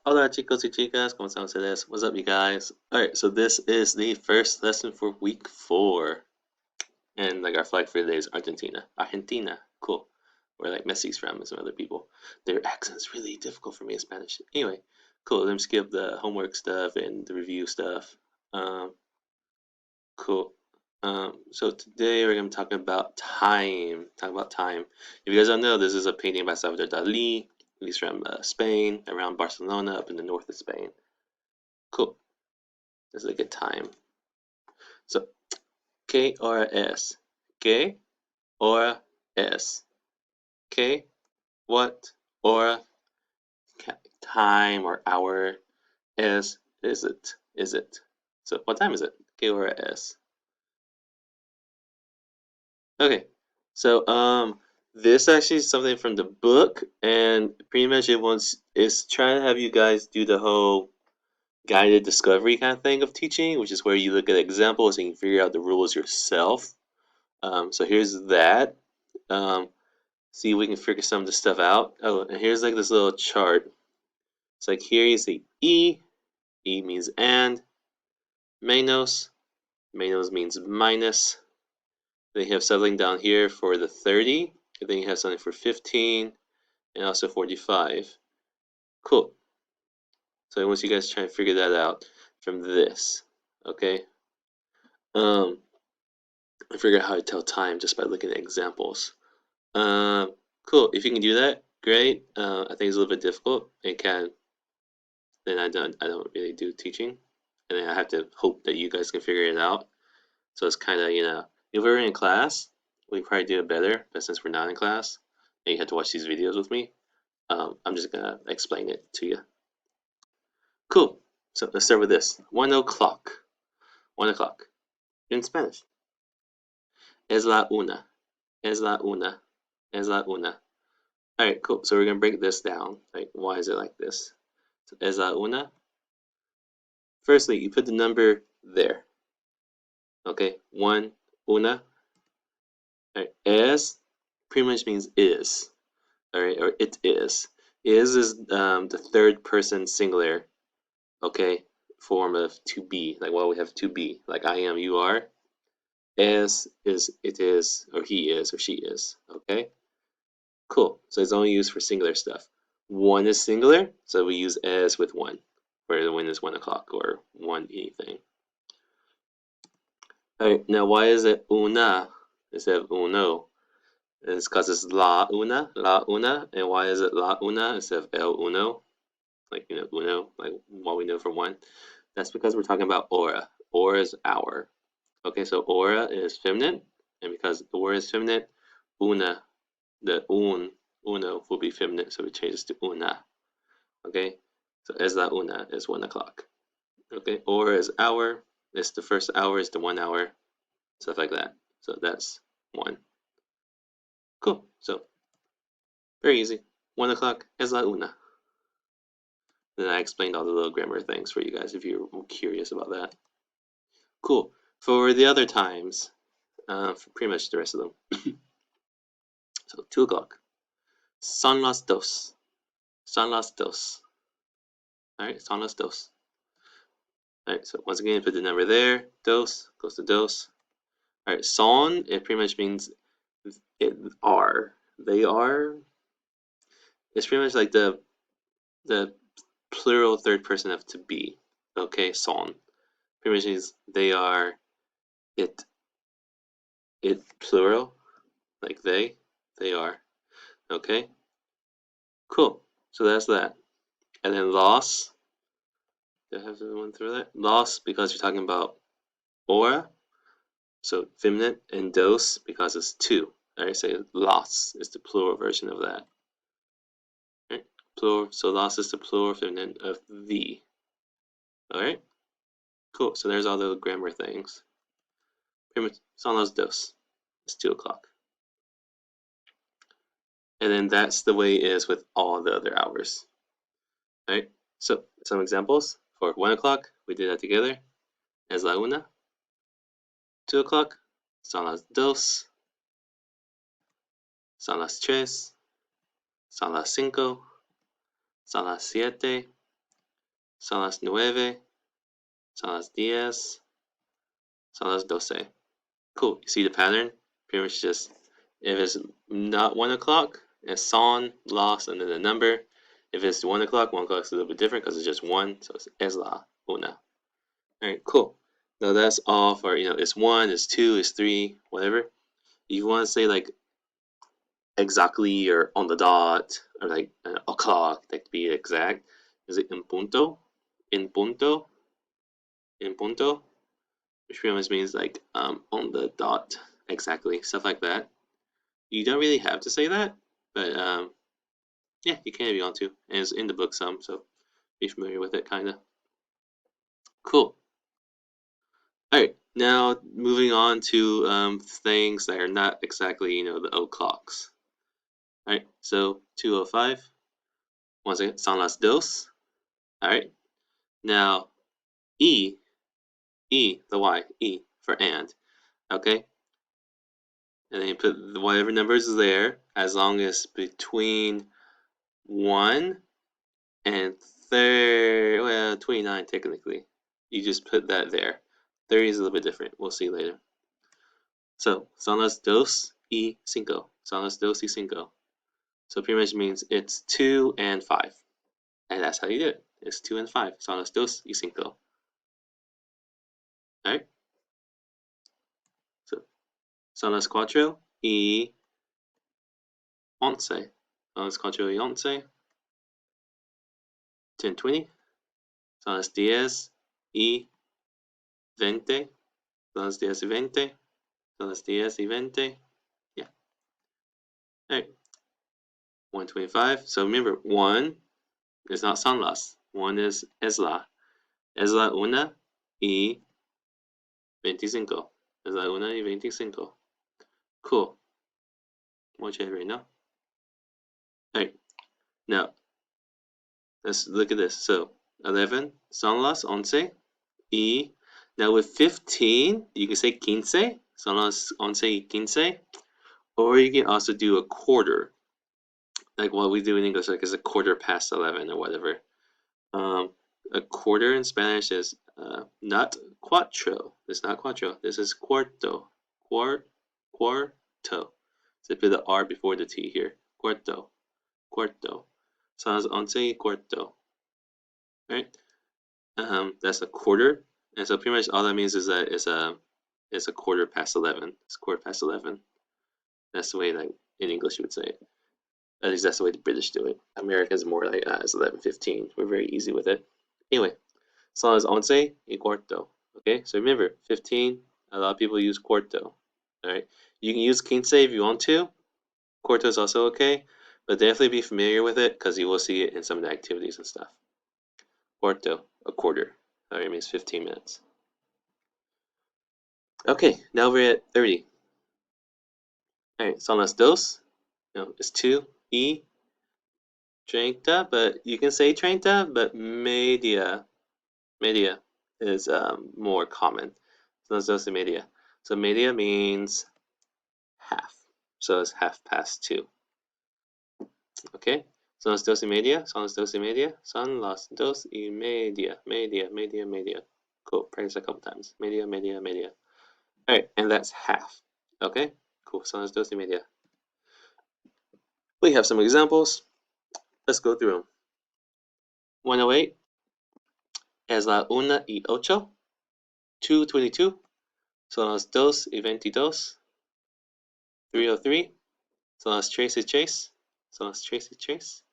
Hola chicos y chicas, ¿cómo están ustedes? What's up, you guys? Alright, so this is the first lesson for week 4. And like our flag for today is Argentina. Argentina, cool. Where like Messi's from and some other people. Their accent's really difficult for me in Spanish. Anyway, cool. Let me skip the homework stuff and the review stuff. Cool. So today we're gonna talk about time. Talk about time. If you guys don't know, this is a painting by Salvador Dali. He's from Spain, around Barcelona, up in the north of Spain. Cool. This is a good time. So, ¿qué hora es? ¿Qué hora es? ¿Qué? What? Hora? Time or hour? Es? Is it? Is it? So, what time is it? ¿Qué hora es? Okay. So, this actually is something from the book, and pretty much it wants is trying to have you guys do the whole guided discovery kind of thing of teaching, which is where you look at examples and you figure out the rules yourself. So here's that. See if we can figure some of this stuff out. Oh, and here's like this little chart. It's like here you see E. E means and. Menos. Menos means minus. Then you have something down here for the 30. And then you have something for 15. And also 45. Cool. So once you guys try and figure that out from this. Okay. I figure out how to tell time just by looking at examples. Cool. If you can do that, great. I think it's a little bit difficult. It can. Then I don't really do teaching, and then I have to hope that you guys can figure it out. So it's kind of if we were in class, we probably do it better. But since we're not in class, and you have to watch these videos with me, I'm just gonna explain it to you. Cool. So let's start with this. 1 o'clock. 1 o'clock. In Spanish. Es la una. Es la una. Es la una. All right, cool. So we're gonna break this down. Like, why is it like this? So, es la una. Firstly, you put the number there. Okay, one, una. All right, es pretty much means is. All right, or it is. Is the third person singular. Okay, form of to be. Like, well, we have to be. Like I am, you are. Es is it is, or he is, or she is. Okay. Cool. So it's only used for singular stuff. One is singular, so we use as with one, where the one is 1 o'clock or one anything. All right. Now, why is it una instead of uno? It's because it's la una. And why is it la una instead of el uno? Like uno, like what we know for one. That's because we're talking about hora. Hora is hour. Okay, so hora is feminine, and because the word is feminine, una, the uno will be feminine, so it changes to una. Okay, so es la una is 1 o'clock. Okay, or is hour. It's the first hour is the 1 hour, stuff like that. So that's one. Cool. So very easy. 1 o'clock es la una. Then I explained all the little grammar things for you guys if you're curious about that. Cool. For the other times, for pretty much the rest of them. So 2 o'clock. Son las dos. Son las dos. Alright, son las dos. Alright, so once again, put the number there. Dos goes to dos. Alright, son, it pretty much means are. They are. It's pretty much like the plural third person of to be. Okay, son. Pretty much means they are. It plural, like they are. Okay, cool. So that's that. And then loss. Do I have to run through that? Loss because you're talking about aura. So feminine, and dos because it's two. Alright, so loss is the plural version of that. Right? Plural. So loss is the plural feminine of the. Alright? Cool. So there's all the grammar things. Pretty much son las dos. It's 2 o'clock. And then that's the way it is with all the other hours. Alright? So some examples. For 1 o'clock, we did that together. Es la una. 2 o'clock, son las dos. Son las tres. Son las cinco. Son las siete. son las 9, son las 10, son las 12. Cool. You see the pattern? Pretty much just, if it's not 1 o'clock, it's son, las, and then the number. If it's 1 o'clock, 1 o'clock is a little bit different because it's just 1, so it's es la una. Alright, cool. Now that's all for, it's 1, it's 2, it's 3, whatever. If you want to say like exactly or on the dot or like o'clock, that could be exact. Is it en punto? En punto? En punto? Which pretty much means like on the dot, exactly, stuff like that. You don't really have to say that, but yeah, you can if you want to. And it's in the book some, so be familiar with it, kind of. Cool. All right, now moving on to things that are not exactly, the o'clocks. All right, so 2:05. Once again, son las dos. All right, now E, the Y, E for and. Okay, and then you put whatever numbers is there, as long as between 1 and 30, well, 29 technically. You just put that there. 30 is a little bit different. We'll see later. So, son las dos y cinco. Son las dos y cinco. So pretty much means it's 2 and 5. And that's how you do it. It's 2 and 5. Son las dos y cinco. Alright? So, son las cuatro y once. Son las cuatro y once. 10:20. Son las 10 y 20. Son las 10 y 20. Son las 10 y 20. Yeah. Alright. 1:25. So remember, 1 is not son las. 1 is es la. Es la una y 25. Es la una y 25. Cool. Much right now. Alright. Now, let's look at this. So, 11, son las once y. Now with 15, you can say quince. Son las once y quince. Or you can also do a quarter. Like what we do in English, like it's a quarter past 11 or whatever. A quarter in Spanish is not cuatro. It's not cuatro. This is cuarto. Cuarto. So put the R before the T here. Cuarto. Cuarto. Sounds once y cuarto. Right? That's a quarter. And so pretty much all that means is that it's a quarter past 11. It's quarter past 11. That's the way like in English you would say it. At least that's the way the British do it. America's more like it's 11:15. We're very easy with it. Anyway, son las once y cuarto. Okay, so remember 15. A lot of people use cuarto. All right, you can use quince if you want to. Cuarto is also okay, but definitely be familiar with it because you will see it in some of the activities and stuff. Cuarto, a quarter. All right, means 15 minutes. Okay, now we're at 30. All right, son las dos. No, it's 2 y 30, but you can say 30, but media is more common. So let's just say media. So media means half. So it's 2:30. Okay? Son las 2:30. Son las 2:30. Son las 2:30. Media. Cool. Practice a couple times. Media. Alright, and that's half. Okay? Cool. Son las 2:30. We have some examples. Let's go through them. 108. Es la 1:08. 2:22. Son las 2:22. 3:03. Son las 3:03. Son las 3:03.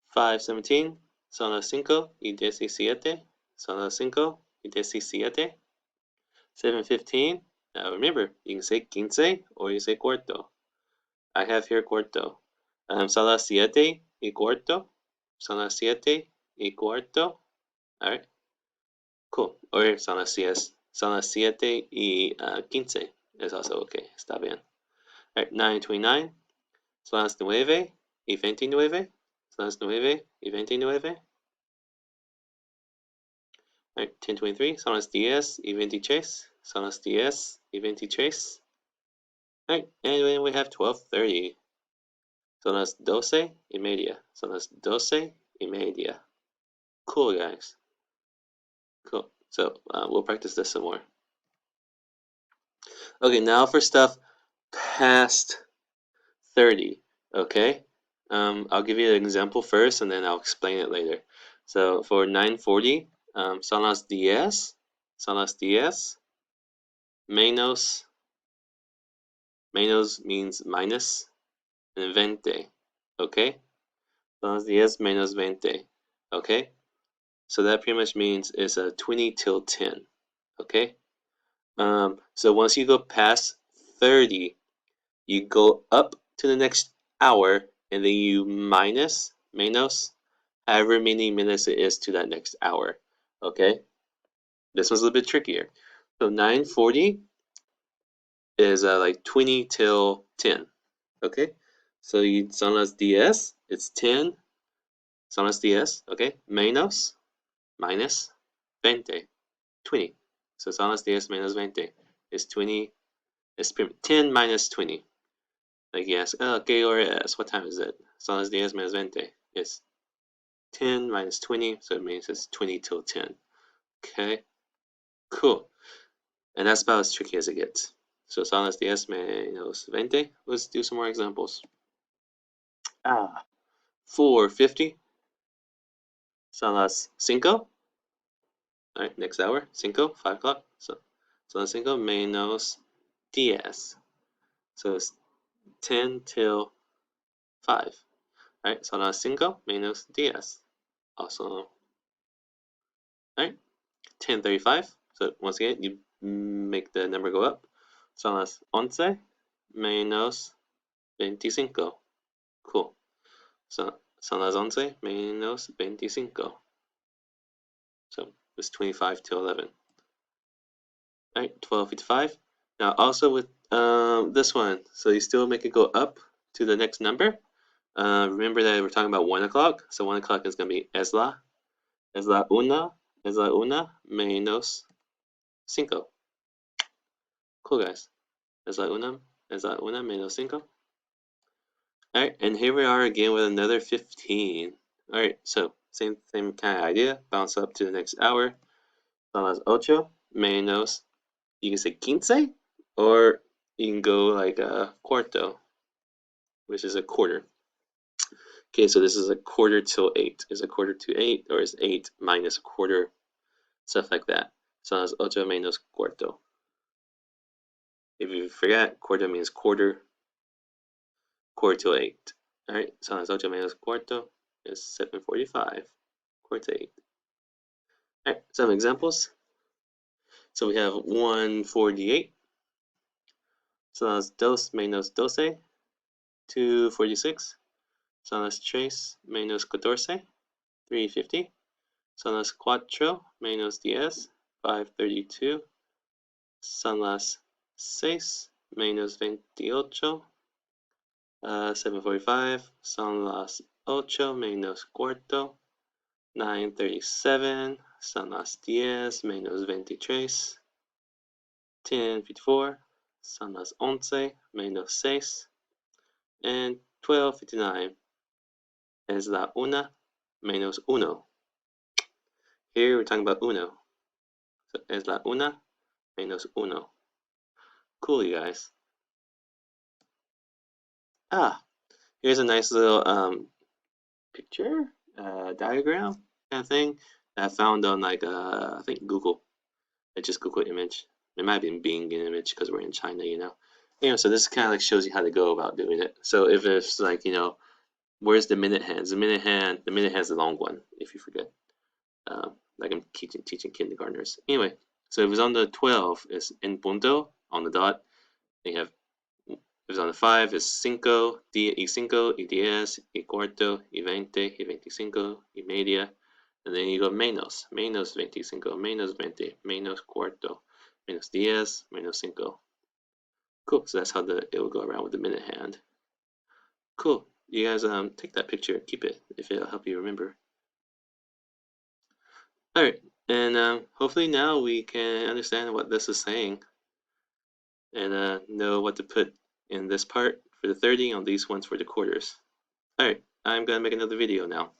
5:17. Son las 5:17. Son las 5:17. 7:15. Now remember, you can say quince or you say cuarto. I have here cuarto. Son las 7:15. Son las 7:15. Alright. Cool. Or son las 10. Son las 7:15. Is also okay. Está bien. Alright, 9:29. Son las 9:29. Son las 9:29. Alright, 10:23. Son las 10:23. Son las 10:23. Alright, and then we have 12:30. Son las 12:30. Son las 12:30. Cool, guys. Cool. So we'll practice this some more. Okay, now for stuff past 30. Okay, I'll give you an example first, and then I'll explain it later. So for 9:40, son las 10, menos means minus, and 20. Okay, son las 10 menos 20. Okay, so that pretty much means it's a 20 till 10. Okay, so once you go past 30, you go up to the next hour, and then you menos, however many minutes it is to that next hour. Okay, this one's a little bit trickier. So 9:40 is like 20 till 10. Okay, so you son las 10, it's 10. Son las 10, okay, menos, minus 20, 20. So son las 10 menos 20 is 20. It's 10 minus 20. Like you ask, oh, ¿qué hora es? What time is it? Son las 10 menos 20. It's 10 minus 20, so it means it's 20 till 10. Okay, cool. And that's about as tricky as it gets. So son las 10 menos 20. Let's do some more examples. 4:50. Son las 5. All right, next hour, 5, 5 o'clock. So son las 5 menos 10. So it's 10 till 5. All right, son las 5 menos 10. Also, all right, 10:35. So once again, you make the number go up. Son las 11 menos 25. Cool. So son las 11 menos 25. So it's 25 till 11. All right, 12:55. Now also with this one, so you still make it go up to the next number. Remember that we're talking about 1 o'clock. So 1 o'clock is going to be es la una menos 5. Cool, guys. Es la una menos 5. Alright, and here we are again with another 15. Alright, so same kind of idea. Bounce up to the next hour. Son las 8 menos, you can say 15, or you can go like a cuarto, which is a quarter. Okay, so this is a quarter till 8. Is a quarter to 8, or is 8 minus a quarter? Stuff like that. Son las 8 menos cuarto. If you forget, cuarto means quarter till 8. Alright, son las 8 menos cuarto is 7:45. Quarter to 8. Alright, some examples. So we have 1:48. Son las 2 menos 12, 2:46. Son las 3 menos 14, 3:50. Son las 4 menos 10, 5:32. Son las 6 menos 28, 7:45. Son las 8 menos cuarto, 9:37. Son las 10 menos 23, 10:54. Son las 11 menos 6, and 12:59 es la una menos 1. Here we're talking about uno. So es la una menos 1. Cool, you guys. Here's a nice little picture, diagram kind of thing that I found on like I think Google. I just Google image. It might have been Bing image because we're in China, you know. Anyway, so this kind of like shows you how to go about doing it. So if it's like, you know, where's the minute hands? The minute hand's the long one, if you forget. Like I'm teaching kindergartners. Anyway, so if it's on the 12, it's en punto, on the dot. Then you have, if it's on the 5, it's cinco, y 10, y cuarto, y 20, y 25, y media. And then you go menos 25, menos 20, menos cuarto, menos 10, menos 5. Cool, so that's how it will go around with the minute hand. Cool, you guys take that picture, keep it, if it'll help you remember. Alright, and hopefully now we can understand what this is saying, and know what to put in this part for the 30, on these ones for the quarters. Alright, I'm gonna make another video now.